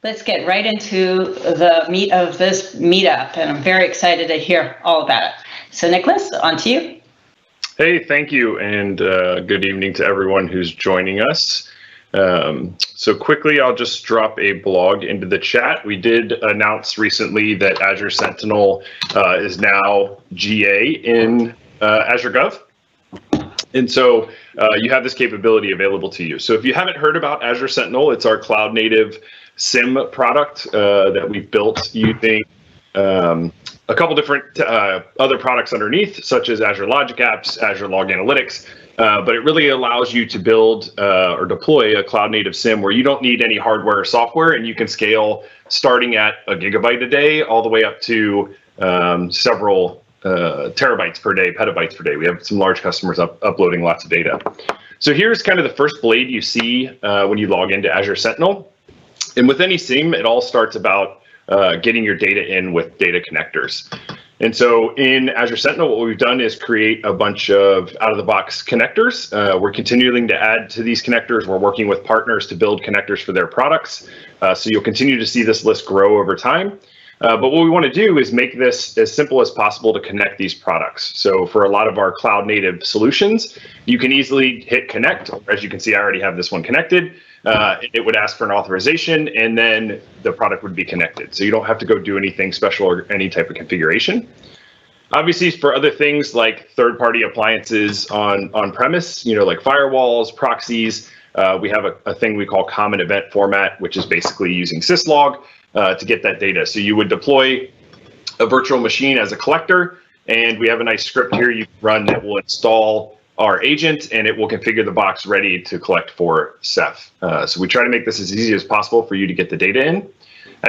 Let's get right into the meat of this meetup, and I'm very excited to hear all about it. So Nicholas, on to you. Hey, thank you, and good evening to everyone who's joining us. So quickly, I'll just drop a blog into the chat. We did announce recently that Azure Sentinel is now GA in Azure Gov. And so you have this capability available to you. So if you haven't heard about Azure Sentinel, it's our cloud native SIM product that we've built using a couple different other products underneath, such as Azure Logic Apps, Azure Log Analytics. But it really allows you to build or deploy a cloud native SIM where you don't need any hardware or software, and you can scale starting at 1 gigabyte a day all the way up to several terabytes per day, petabytes per day. We have some large customers uploading lots of data. So here's kind of the first blade you see when you log into Azure Sentinel. And with any SIM, it all starts about getting your data in with data connectors. And so in Azure Sentinel, what we've done is create a bunch of out-of-the-box connectors. We're continuing to add to these connectors. We're working with partners to build connectors for their products. So you'll continue to see this list grow over time. But what we want to do is make this as simple as possible to connect these products. So for a lot of our cloud native solutions, you can easily hit connect. As you can see, I already have this one connected. It would ask for an authorization, and then the product would be connected. So you don't have to go do anything special or any type of configuration. Obviously, for other things like third-party appliances on-premise, like firewalls, proxies, we have a thing we call common event format, which is basically using syslog to get that data. So you would deploy a virtual machine as a collector, and we have a nice script here you can run that will install our agent, and it will configure the box ready to collect for Ceph. So we try to make this as easy as possible for you to get the data in.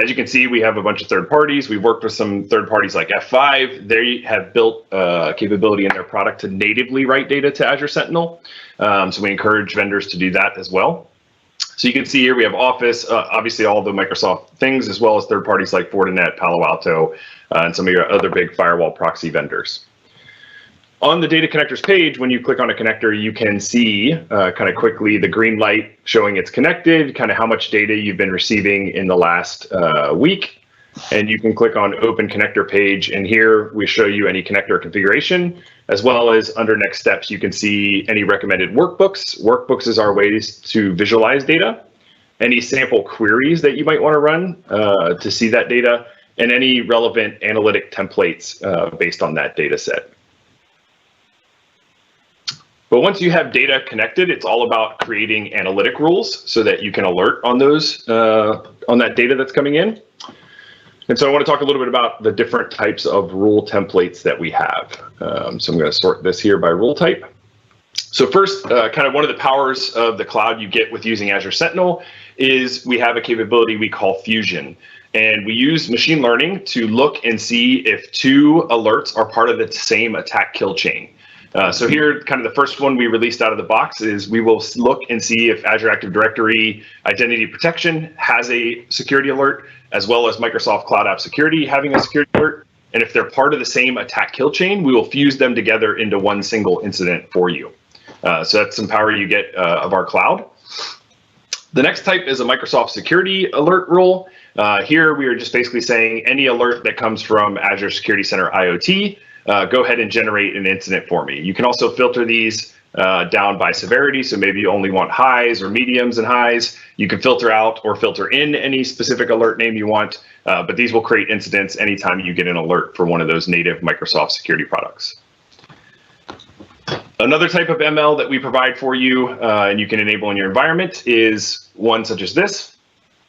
As you can see, we have a bunch of third parties. We've worked with some third parties like F5. They have built capability in their product to natively write data to Azure Sentinel. So we encourage vendors to do that as well. So you can see here we have Office, obviously all the Microsoft things, as well as third parties like Fortinet, Palo Alto, and some of your other big firewall proxy vendors. On the data connectors page, when you click on a connector, you can see kind of quickly the green light showing it's connected, kind of how much data you've been receiving in the last week. And you can click on Open Connector page, and here we show you any connector configuration, as well as under Next Steps, you can see any recommended workbooks. Workbooks is our ways to visualize data, any sample queries that you might want to run to see that data, and any relevant analytic templates based on that data set. But once you have data connected, it's all about creating analytic rules so that you can alert on those on that data that's coming in. And so I want to talk a little bit about the different types of rule templates that we have. So I'm going to sort this here by rule type. So first, kind of one of the powers of the cloud you get with using Azure Sentinel is we have a capability we call Fusion. And we use machine learning to look and see if two alerts are part of the same attack kill chain. So here, kind of the first one we released out of the box is we will look and see if Azure Active Directory Identity Protection has a security alert, as well as Microsoft Cloud App Security having a security alert. And if they're part of the same attack kill chain, we will fuse them together into one single incident for you. So that's some power you get of our cloud. The next type is a Microsoft Security Alert rule. Here we are just basically saying any alert that comes from Azure Security Center IoT, go ahead and generate an incident for me. You can also filter these down by severity. So maybe you only want highs or mediums and highs. You can filter out or filter in any specific alert name you want, but these will create incidents anytime you get an alert for one of those native Microsoft security products. Another type of ML that we provide for you and you can enable in your environment is one such as this.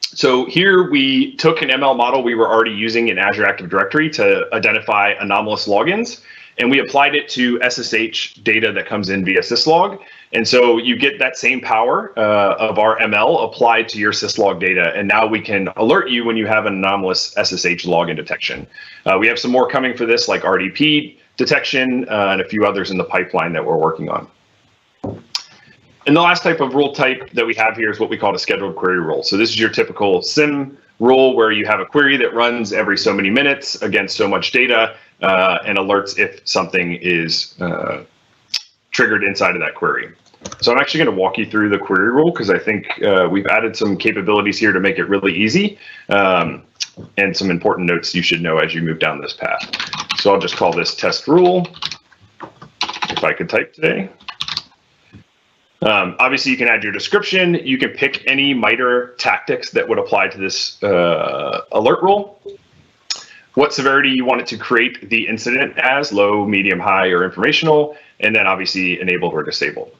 So here we took an ML model we were already using in Azure Active Directory to identify anomalous logins, and we applied it to SSH data that comes in via syslog. And so you get that same power of our ML applied to your syslog data, and now we can alert you when you have an anomalous SSH login detection. We have some more coming for this, like RDP detection and a few others in the pipeline that we're working on. And the last type of rule type that we have here is what we call a scheduled query rule. So this is your typical SIM rule where you have a query that runs every so many minutes against so much data and alerts if something is triggered inside of that query. So I'm actually going to walk you through the query rule because I think we've added some capabilities here to make it really easy, and some important notes you should know as you move down this path. So I'll just call this test rule, if I could type today. Obviously, you can add your description. You can pick any MITRE tactics that would apply to this alert rule. What severity you want it to create the incident as, low, medium, high, or informational, and then obviously enabled or disabled.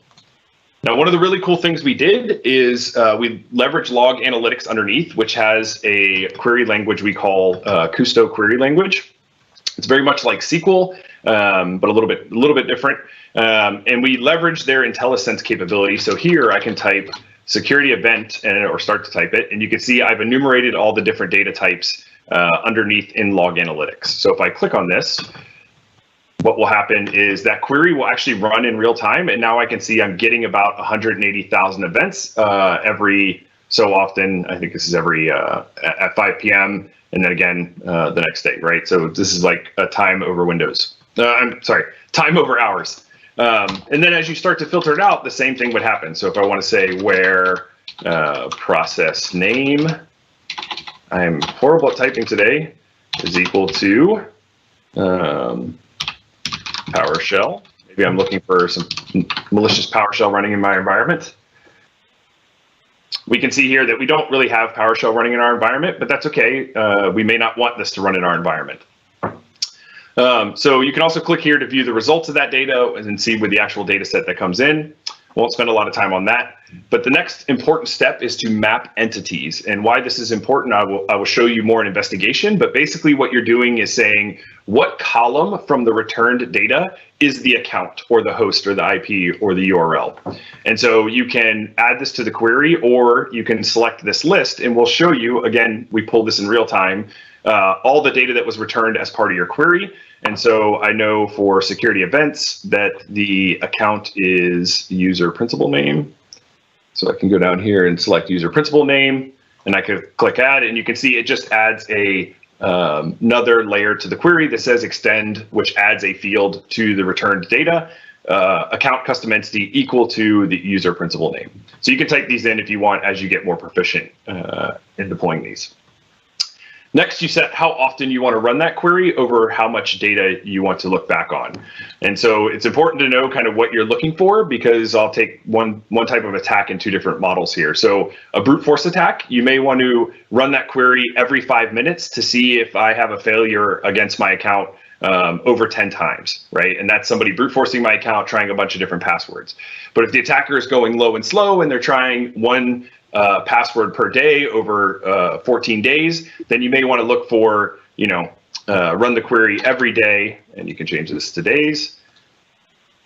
Now, one of the really cool things we did is we leveraged log analytics underneath, which has a query language we call Custo query language. It's very much like SQL, but a little bit different. And we leverage their IntelliSense capability. So here I can type security event or start to type it, and you can see I've enumerated all the different data types underneath in log analytics. So if I click on this, what will happen is that query will actually run in real time, and now I can see I'm getting about 180,000 events every so often. I think this is every at 5 p.m. and then again the next day, right? So this is like a time over windows. I'm sorry, time over hours. And then as you start to filter it out, the same thing would happen. So if I want to say where process name, I'm horrible at typing today, is equal to PowerShell. Maybe I'm looking for some malicious PowerShell running in my environment. We can see here that we don't really have PowerShell running in our environment, but that's okay. We may not want this to run in our environment. So you can also click here to view the results of that data and see with the actual data set that comes in. Won't spend a lot of time on that. But the next important step is to map entities. And why this is important, I will show you more in investigation. But basically what you're doing is saying what column from the returned data is the account or the host or the IP or the URL. And so you can add this to the query, or you can select this list, and we'll show you, again, we pull this in real time, all the data that was returned as part of your query. And so I know for security events that the account is user principal name. So I can go down here and select user principal name, and I could click add, and you can see it just adds a another layer to the query that says extend, which adds a field to the returned data, account custom entity equal to the user principal name. So you can type these in if you want as you get more proficient in deploying these. Next, you set how often you want to run that query over how much data you want to look back on. And so it's important to know kind of what you're looking for, because I'll take one type of attack in two different models here. So a brute force attack, you may want to run that query every 5 minutes to see if I have a failure against my account over 10 times, right? And that's somebody brute forcing my account, trying a bunch of different passwords. But if the attacker is going low and slow and they're trying one password per day over 14 days, then you may want to look for, run the query every day, and you can change this to days.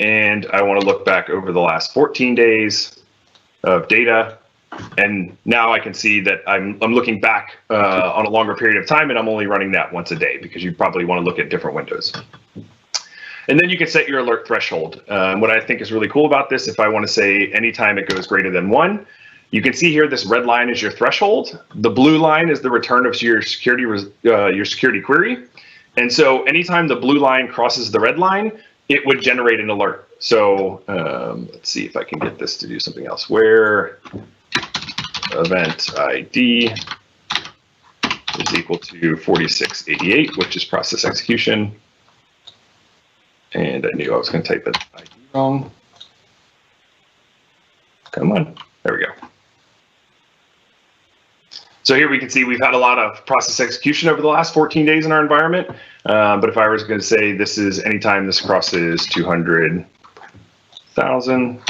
And I want to look back over the last 14 days of data. And now I can see that I'm looking back on a longer period of time, and I'm only running that once a day, because you probably want to look at different windows. And then you can set your alert threshold. What I think is really cool about this, if I want to say anytime it goes greater than 1, you can see here this red line is your threshold. The blue line is the return of your security query. And so anytime the blue line crosses the red line, it would generate an alert. So let's see if I can get this to do something else. Where event ID is equal to 4688, which is process execution. And I knew I was going to type it ID wrong. Come on, there we go. So here we can see we've had a lot of process execution over the last 14 days in our environment. But if I was going to say this is anytime this crosses 200,000,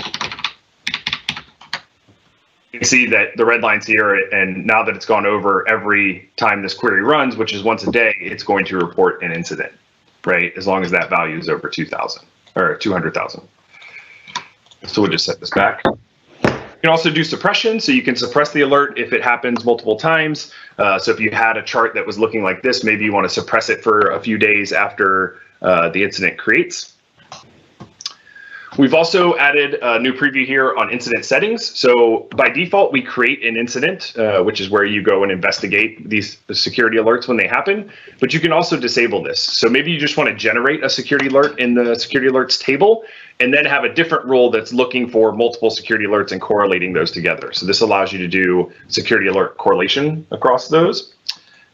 you can see that the red line's here. And now that it's gone over every time this query runs, which is once a day, it's going to report an incident, right? As long as that value is over 2,000 or 200,000. So we'll just set this back. You can also do suppression, so you can suppress the alert if it happens multiple times. So if you had a chart that was looking like this, maybe you want to suppress it for a few days after the incident creates. We've also added a new preview here on incident settings. So by default, we create an incident, which is where you go and investigate these security alerts when they happen. But you can also disable this. So maybe you just want to generate a security alert in the security alerts table, and then have a different rule that's looking for multiple security alerts and correlating those together. So this allows you to do security alert correlation across those.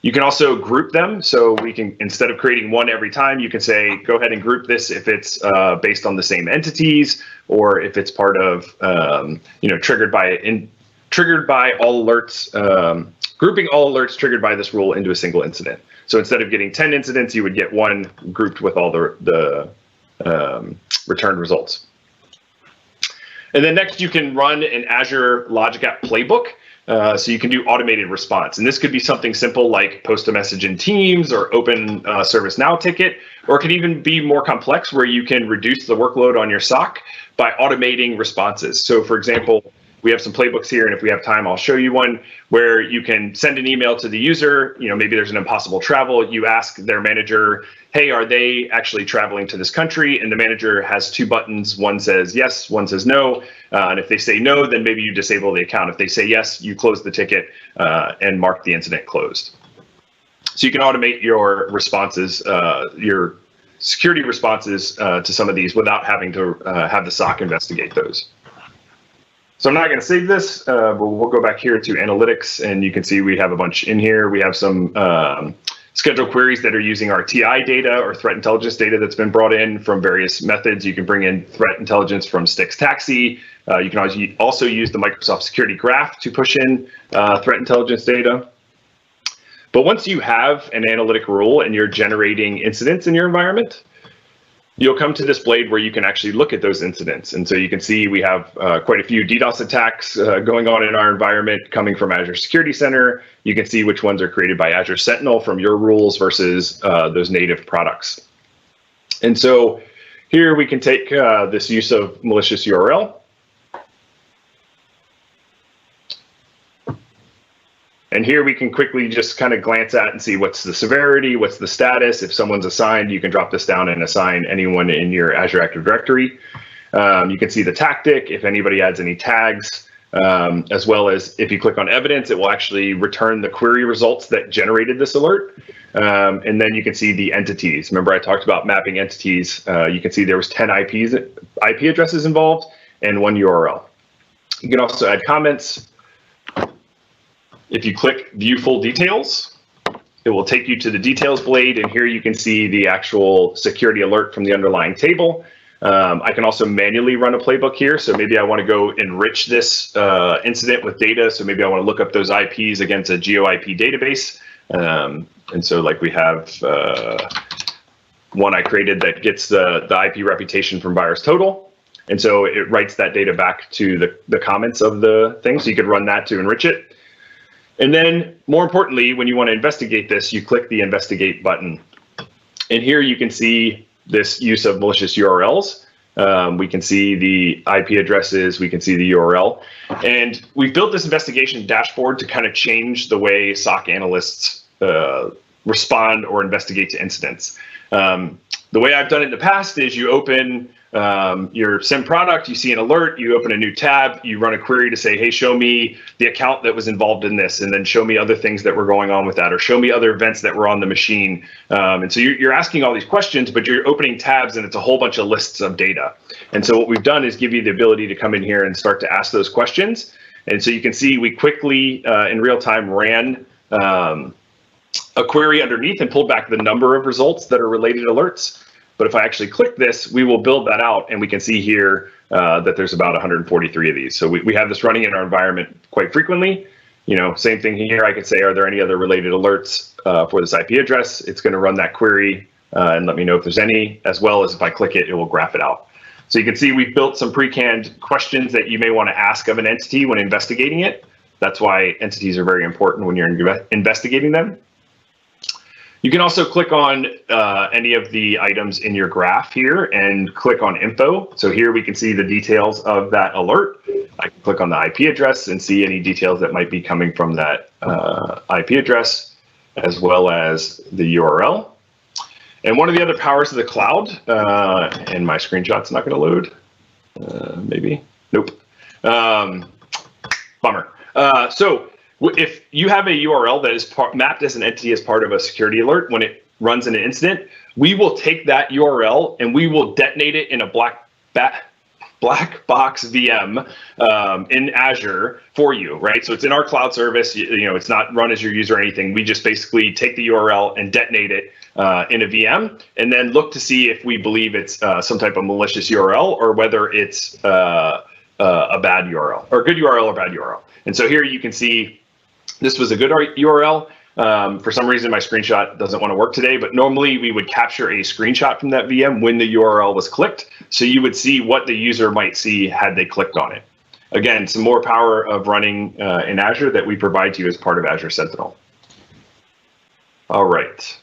You can also group them. So we can, instead of creating one every time, you can say, go ahead and group this if it's based on the same entities, or if it's part of, triggered by all alerts, grouping all alerts triggered by this rule into a single incident. So instead of getting 10 incidents, you would get one grouped with all the returned results. And then next, you can run an Azure Logic App playbook. So you can do automated response. And this could be something simple like post a message in Teams or open a ServiceNow ticket, or it could even be more complex where you can reduce the workload on your SOC by automating responses. So for example, we have some playbooks here, and if we have time, I'll show you one where you can send an email to the user. Maybe there's an impossible travel. You ask their manager, hey, are they actually traveling to this country? And the manager has two buttons. One says yes, one says no. And if they say no, then maybe you disable the account. If they say yes, you close the ticket and mark the incident closed. So you can automate your responses, your security responses to some of these without having to have the SOC investigate those. So I'm not going to save this, but we'll go back here to analytics, and you can see we have a bunch in here. We have some scheduled queries that are using our TI data or threat intelligence data that's been brought in from various methods. You can bring in threat intelligence from Styx Taxi. You can also use the Microsoft Security Graph to push in threat intelligence data. But once you have an analytic rule and you're generating incidents in your environment, you'll come to this blade where you can actually look at those incidents. And so you can see we have quite a few DDoS attacks going on in our environment coming from Azure Security Center. You can see which ones are created by Azure Sentinel from your rules versus those native products. And so here we can take this use of malicious URL. And here we can quickly just kind of glance at and see what's the severity, what's the status. If someone's assigned, you can drop this down and assign anyone in your Azure Active Directory. You can see the tactic, if anybody adds any tags, as well as if you click on evidence, it will actually return the query results that generated this alert. And then you can see the entities. Remember, I talked about mapping entities. You can see there was 10 IP addresses involved and one URL. You can also add comments. If you click View Full Details, it will take you to the Details blade, and here you can see the actual security alert from the underlying table. I can also manually run a playbook here, so maybe I want to go enrich this incident with data, so maybe I want to look up those IPs against a GeoIP database. And so like we have one I created that gets the IP reputation from buyer's total. And so it writes that data back to the comments of the thing, so you could run that to enrich it. And then, more importantly, when you want to investigate this, you click the Investigate button. And here you can see this use of malicious URLs. We can see the IP addresses, we can see the URL. And we've built this investigation dashboard to kind of change the way SOC analysts respond or investigate to incidents. The way I've done it in the past is you open your SIEM product, you see an alert, you open a new tab, you run a query to say, hey, show me the account that was involved in this, and then show me other things that were going on with that, or show me other events that were on the machine. And so you're asking all these questions, but you're opening tabs and it's a whole bunch of lists of data. And so what we've done is give you the ability to come in here and start to ask those questions. And so you can see we quickly, in real time, ran a query underneath and pulled back the number of results that are related alerts. But if I actually click this, we will build that out, and we can see here that there's about 143 of these. So we have this running in our environment quite frequently. Same thing here. I could say, are there any other related alerts for this IP address? It's going to run that query and let me know if there's any, as well as if I click it, it will graph it out. So you can see we've built some pre-canned questions that you may want to ask of an entity when investigating it. That's why entities are very important when you're investigating them. You can also click on any of the items in your graph here and click on info. So here we can see the details of that alert. I can click on the IP address and see any details that might be coming from that IP address, as well as the URL. And one of the other powers of the cloud, and my screenshot's not going to load. Maybe. Nope. Bummer. So if you have a URL that is mapped as an entity as part of a security alert, when it runs in an incident, we will take that URL and we will detonate it in a black box VM in Azure for you, right? So it's in our cloud service. It's not run as your user or anything. We just basically take the URL and detonate it in a VM, and then look to see if we believe it's some type of malicious URL or whether it's a bad URL or a good URL or bad URL. And so here you can see this was a good URL. For some reason, my screenshot doesn't want to work today, but normally we would capture a screenshot from that VM when the URL was clicked. So you would see what the user might see had they clicked on it. Again, some more power of running in Azure that we provide to you as part of Azure Sentinel. All right.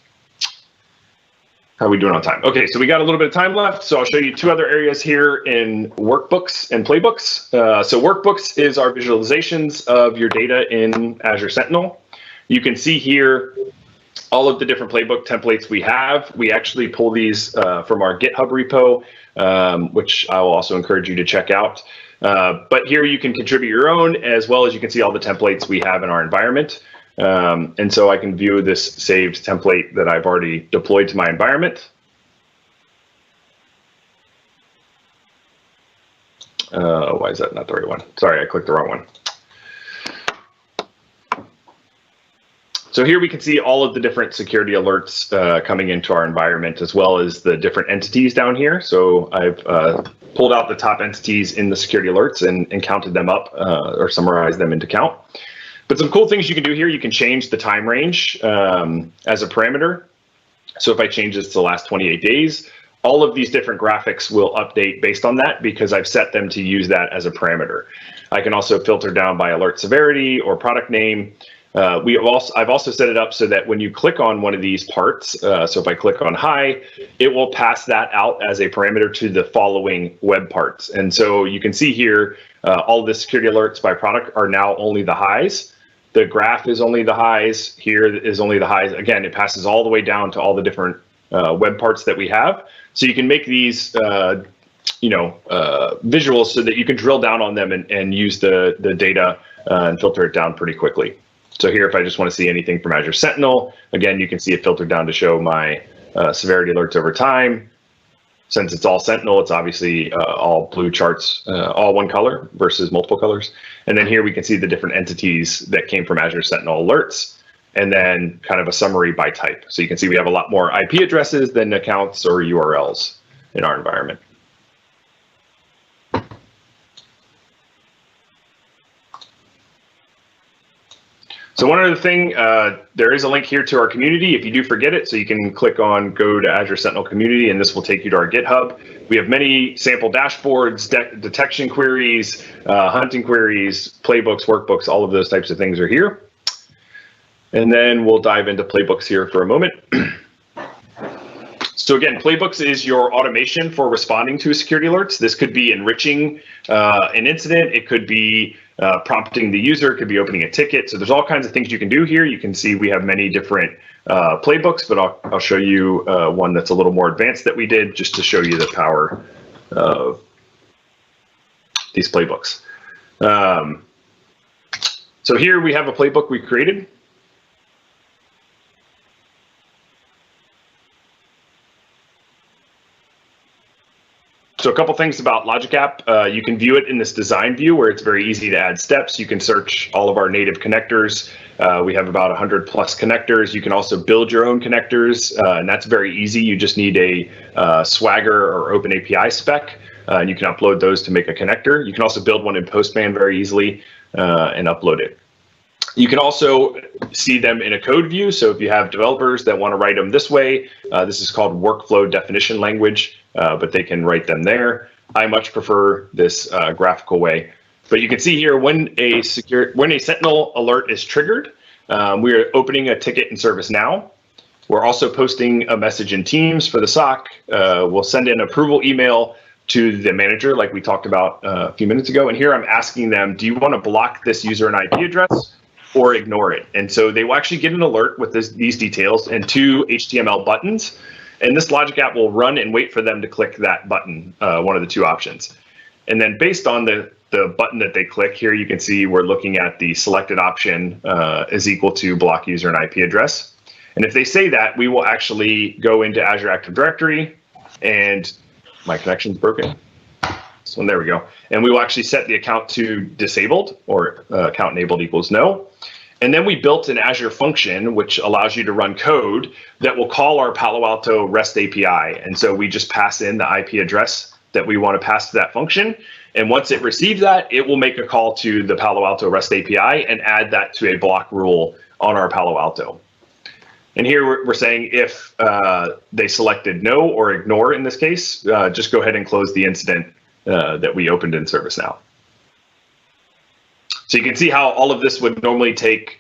How are we doing on time? Okay, so we got a little bit of time left. So I'll show you two other areas here in workbooks and playbooks. So workbooks is our visualizations of your data in Azure Sentinel. You can see here all of the different playbook templates we have. We actually pull these from our GitHub repo, which I will also encourage you to check out. But here you can contribute your own, as well as you can see all the templates we have in our environment. And so I can view this saved template that I've already deployed to my environment. Why is that not the right one? Sorry, I clicked the wrong one. So here we can see all of the different security alerts coming into our environment, as well as the different entities down here. So I've pulled out the top entities in the security alerts and counted them up or summarized them into count. But some cool things you can do here, you can change the time range as a parameter. So if I change this to the last 28 days, all of these different graphics will update based on that because I've set them to use that as a parameter. I can also filter down by alert severity or product name. I've also set it up so that when you click on one of these parts, so if I click on high, it will pass that out as a parameter to the following web parts. And so you can see here, all of the security alerts by product are now only the highs. The graph is only the highs. Here is only the highs. Again, it passes all the way down to all the different web parts that we have. So you can make these visuals so that you can drill down on them and use the data and filter it down pretty quickly. So here, if I just want to see anything from Azure Sentinel, again, you can see it filtered down to show my severity alerts over time. Since it's all Sentinel, it's obviously all blue charts, all one color versus multiple colors. And then here we can see the different entities that came from Azure Sentinel alerts, and then kind of a summary by type. So you can see we have a lot more IP addresses than accounts or URLs in our environment. So one other thing, there is a link here to our community if you do forget it. So you can click on go to Azure Sentinel community, and this will take you to our GitHub. We have many sample dashboards, detection queries, hunting queries, playbooks, workbooks, all of those types of things are here. And then we'll dive into playbooks here for a moment. So again, playbooks is your automation for responding to security alerts. This could be enriching an incident. It could be prompting the user. It could be opening a ticket. So there's all kinds of things you can do here. You can see we have many different playbooks, but I'll show you one that's a little more advanced that we did just to show you the power of these playbooks. So here we have a playbook we created. So a couple things about Logic App. You can view it in this design view where it's very easy to add steps. You can search all of our native connectors. We have about 100 plus connectors. You can also build your own connectors, and that's very easy. You just need a Swagger or Open API spec, and you can upload those to make a connector. You can also build one in Postman very easily and upload it. You can also see them in a code view. So if you have developers that want to write them this way, this is called workflow definition language, but they can write them there. I much prefer this graphical way. But you can see here when a Sentinel alert is triggered, we are opening a ticket in ServiceNow. We're also posting a message in Teams for the SOC. We'll send an approval email to the manager like we talked about a few minutes ago. And here I'm asking them, do you want to block this user and IP address or ignore it? And so they will actually get an alert with these details and 2 HTML buttons. And this Logic App will run and wait for them to click that button, one of the 2 options. And then based on the button that they click here, you can see we're looking at the selected option is equal to block user and IP address. And if they say that, we will actually go into Azure Active Directory, and my connection's broken. So there we go. And we will actually set the account to disabled, or account enabled equals no. And then we built an Azure function which allows you to run code that will call our Palo Alto REST API. And so we just pass in the IP address that we want to pass to that function. And once it receives that, it will make a call to the Palo Alto REST API and add that to a block rule on our Palo Alto. And here we're saying if they selected no or ignore in this case, just go ahead and close the incident that we opened in ServiceNow. So you can see how all of this would normally take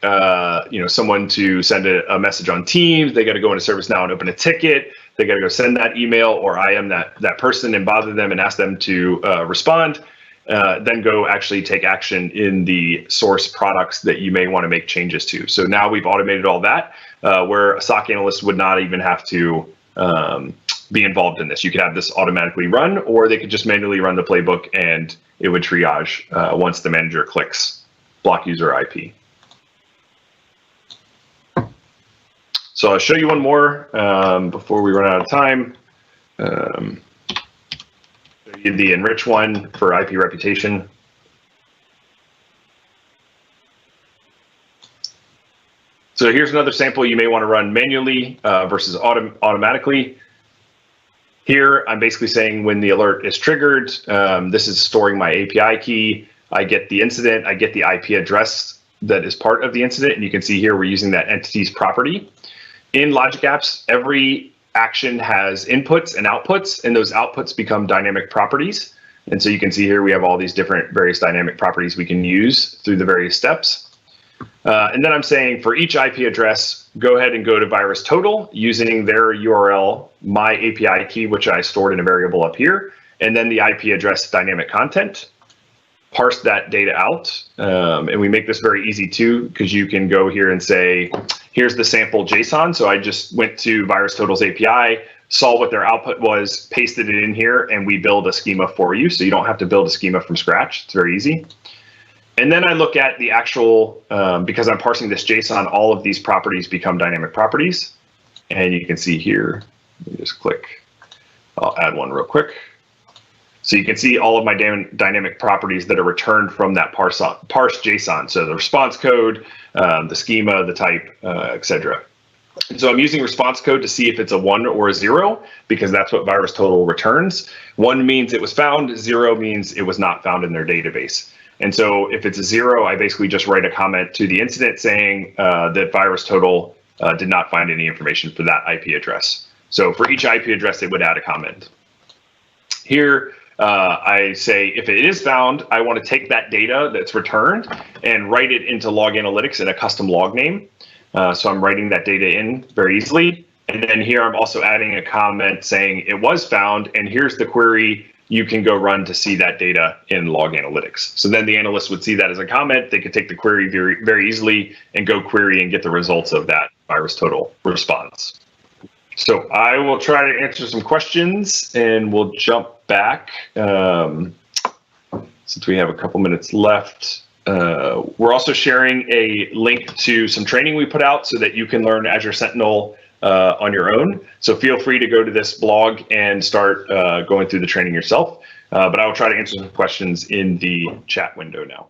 someone to send a message on Teams. They got to go into ServiceNow and open a ticket. They got to go send that email, or IM that person and bother them and ask them to respond. Then go actually take action in the source products that you may want to make changes to. So now we've automated all that, where a SOC analyst would not even have to be involved in this. You could have this automatically run, or they could just manually run the playbook and it would triage once the manager clicks block user IP. So I'll show you one more before we run out of time. The enrich one for IP reputation. So here's another sample you may want to run manually versus automatically. Here, I'm basically saying when the alert is triggered, this is storing my API key. I get the incident, I get the IP address that is part of the incident, and you can see here we're using that entities property. In Logic Apps, every action has inputs and outputs, and those outputs become dynamic properties. And so you can see here we have all these different various dynamic properties we can use through the various steps. And then I'm saying for each IP address, go ahead and go to VirusTotal using their URL, my API key, which I stored in a variable up here, and then the IP address dynamic content. Parse that data out. And we make this very easy too, because you can go here and say, here's the sample JSON. So I just went to VirusTotal's API, saw what their output was, pasted it in here, and we build a schema for you. So you don't have to build a schema from scratch. It's very easy. And then I look at the actual, because I'm parsing this JSON, all of these properties become dynamic properties. And you can see here, let me just click, I'll add one real quick. So you can see all of my dynamic properties that are returned from that parse JSON. So the response code, the schema, the type, etc. And so I'm using response code to see if it's a 1 or a 0, because that's what VirusTotal returns. 1 means it was found, 0 means it was not found in their database. And so if it's a 0, I basically just write a comment to the incident saying that VirusTotal did not find any information for that IP address. So for each IP address, it would add a comment. Here, I say if it is found, I want to take that data that's returned and write it into log analytics in a custom log name. So I'm writing that data in very easily. And then here I'm also adding a comment saying it was found, and here's the query you can go run to see that data in log analytics. So then the analyst would see that as a comment. They could take the query very, very easily and go query and get the results of that VirusTotal response. So I will try to answer some questions, and we'll jump back since we have a couple minutes left. We're also sharing a link to some training we put out so that you can learn Azure Sentinel on your own. So feel free to go to this blog and start going through the training yourself. But I will try to answer some questions in the chat window now.